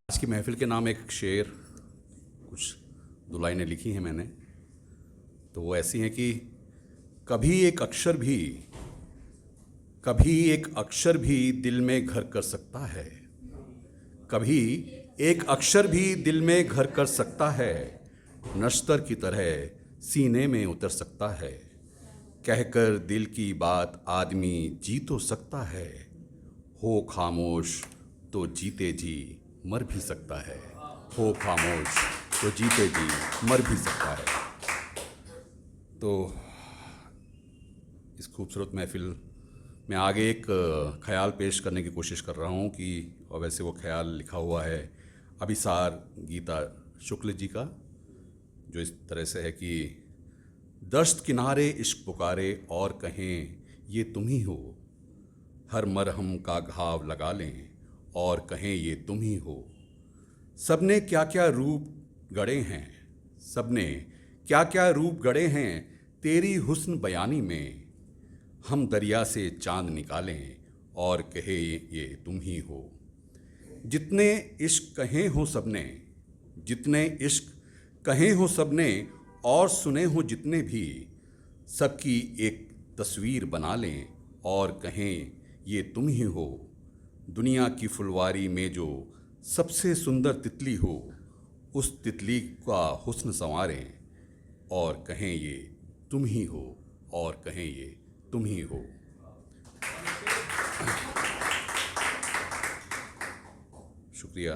आज की महफ़िल के नाम एक शेर, कुछ दो लाइनें लिखी हैं मैंने। तो वो ऐसी हैं कि कभी एक अक्षर भी दिल में घर कर सकता है। कभी एक अक्षर भी दिल में घर कर सकता है। नश्तर की तरह सीने में उतर सकता है। कहकर दिल की बात आदमी जी तो सकता है। हो खामोश तो जीते जी मर भी सकता है। हो खामोश तो जीते जी मर भी सकता है। तो इस खूबसूरत महफिल में आगे एक ख्याल पेश करने की कोशिश कर रहा हूँ कि, और वैसे वो ख्याल लिखा हुआ है अभिसार गीता शुक्ल जी का, जो इस तरह से है कि दश्त किनारे इश्क पुकारे और कहें ये तुम ही हो। हर मरहम का घाव लगा लें और कहें ये तुम ही हो। सबने क्या क्या रूप गढ़े हैं, सबने क्या क्या रूप गढ़े हैं तेरी हुस्न बयानी में। हम दरिया से चांद निकालें और कहे ये तुम ही हो। जितने इश्क कहे हो सबने, जितने इश्क कहे हो सबने और सुने हो जितने भी, सबकी एक तस्वीर बना लें और कहें ये तुम ही हो। दुनिया की फुलवारी में जो सबसे सुंदर तितली हो, उस तितली का हुस्न संवारें और कहें ये तुम ही हो, और कहें ये तुम ही हो। शुक्रिया।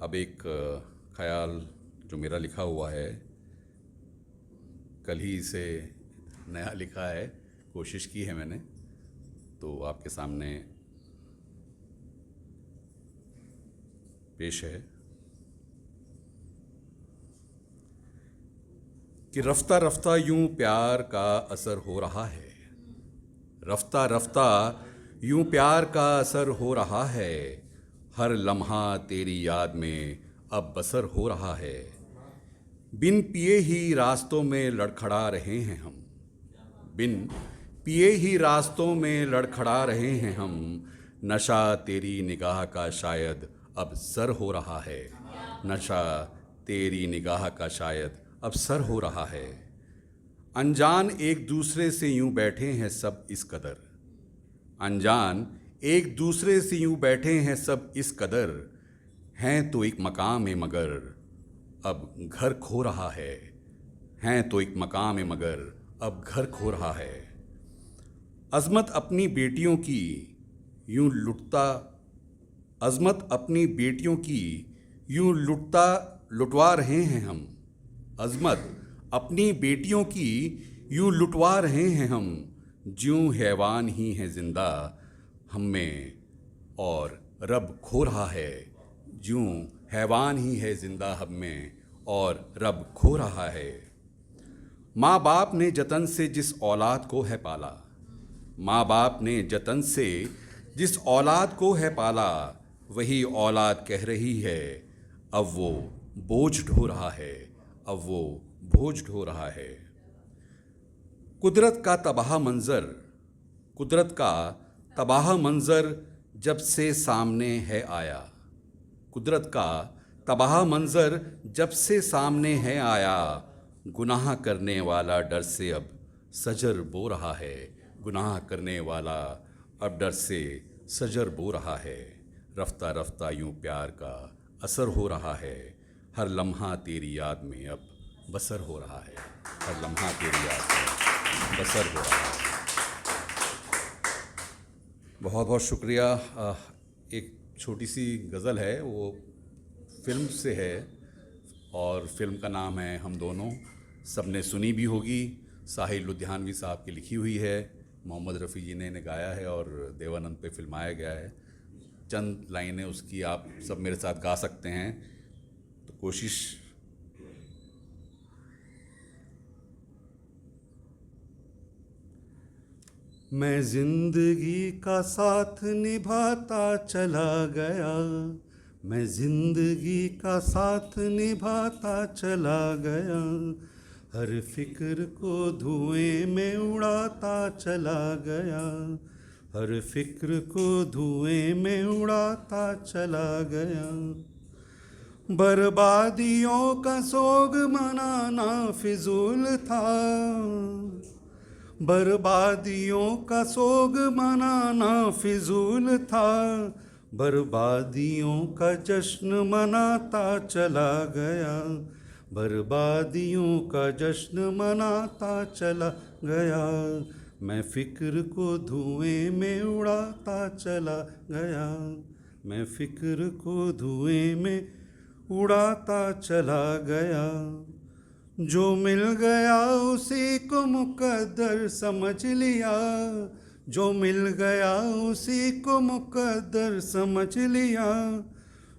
अब एक ख्याल जो मेरा लिखा हुआ है, कल ही इसे नया लिखा है, कोशिश की है मैंने, तो आपके सामने पेश है कि रफ्ता रफ्ता यूं प्यार का असर हो रहा है। रफ्ता रफ्ता यूं प्यार का असर हो रहा है। हर लम्हा तेरी याद में अब बसर हो रहा है। बिन पिए ही रास्तों में लड़खड़ा रहे हैं हम। बिन पिए ही रास्तों में लड़खड़ा रहे हैं हम। नशा तेरी निगाह का शायद अब सर हो रहा है। नशा तेरी निगाह का शायद अब सर हो रहा है। अनजान एक दूसरे से यूं बैठे हैं सब इस कदर। अनजान एक दूसरे से यूं बैठे हैं सब इस कदर। हैं तो एक मकाम है मगर अब घर खो रहा है। हैं तो एक मकाम है मगर अब घर खो रहा है। अज़मत अपनी बेटियों की यूं लुटता, अज़मत अपनी बेटियों की यूं लुटवा रहे हैं हम। अज़मत अपनी बेटियों की यूं लुटवा रहे हैं हम। ज्यों हैवान ही हैं जिंदा हम में और रब खो रहा है। ज्यों हैवान ही है जिंदा हम में और रब खो रहा है। माँ बाप ने जतन से जिस औलाद को है पाला, माँ बाप ने जतन से जिस औलाद को है पाला, वही औलाद कह रही है अब वो बोझ ढो रहा है। अब वो बोझ ढो रहा है। कुदरत का तबाह मंजर, कुदरत का तबाह मंजर जब से सामने है आया। कुदरत का तबाह मंजर जब से सामने है आया। गुनाह करने वाला डर से अब सजर बो रहा है। गुनाह करने वाला अब डर से सजर बो रहा है। रफ्ता रफ्ता यूं प्यार का असर हो रहा है। हर लम्हा तेरी याद में अब बसर हो रहा है। हर लम्हा तेरी याद में बसर हो रहा है। बहुत बहुत शुक्रिया। एक छोटी सी गज़ल है, वो फिल्म से है और फिल्म का नाम है हम दोनों। सबने सुनी भी होगी, साहिल लुधियानवी साहब की लिखी हुई है, मोहम्मद रफ़ी जी ने गाया है और देवानंद पे फिल्माया गया है। चंद लाइनें उसकी आप सब मेरे साथ गा सकते हैं, तो कोशिश। मैं जिंदगी का साथ निभाता चला गया। मैं जिंदगी का साथ निभाता चला गया। हर फिक्र को धुएं में उड़ाता चला गया। हर फिक्र को धुएं में उड़ाता चला गया। बर्बादियों का सोग मनाना फिजूल था, बर्बादियों का सोग मनाना फिजूल था। बर्बादियों का जश्न मनाता चला गया, बर्बादियों का जश्न मनाता चला गया। मैं फिक्र को धुएं में उड़ाता चला गया, मैं फिक्र को धुएं में उड़ाता चला गया। जो मिल गया उसी को मुकद्दर समझ लिया, जो मिल गया उसी को मुकद्दर समझ लिया।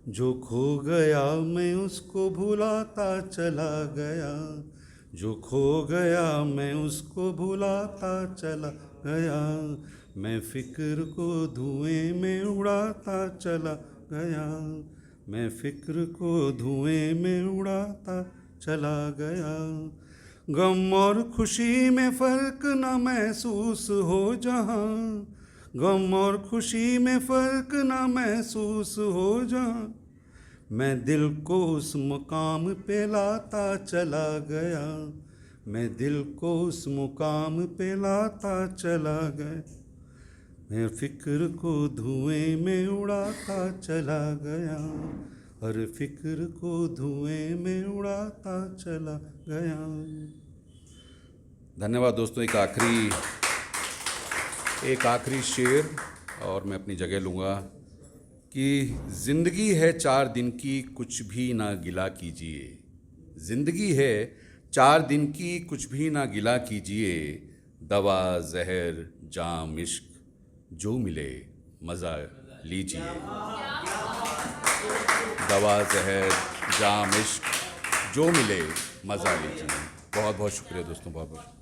जो खो गया मैं उसको भुलाता चला गया, जो खो गया मैं उसको भुलाता चला गया। मैं फिक्र को धुएं में उड़ाता चला गया, मैं फिक्र को धुएं में उड़ाता चला गया। गम और खुशी में फ़र्क न महसूस हो जहाँ, गम और खुशी में फ़र्क न महसूस हो जहाँ। मैं दिल को उस मुकाम पे लाता चला गया, मैं दिल को उस मुकाम पे लाता चला गया। मैं फिक्र को धुएं में उड़ाता चला गया, हर फिक्र को धुएं में उड़ाता चला गया। धन्यवाद दोस्तों। एक आखिरी शेर और मैं अपनी जगह लूँगा कि ज़िंदगी है 4 दिन की कुछ भी ना गिला कीजिए, ज़िंदगी है 4 दिन की कुछ भी ना गिला कीजिए। दवा जहर जाम इश्क जो मिले मज़ा लीजिए, दवा जहर जाम इश्क जो मिले मज़ा लीजिए। बहुत बहुत शुक्रिया दोस्तों, बहुत बहुत।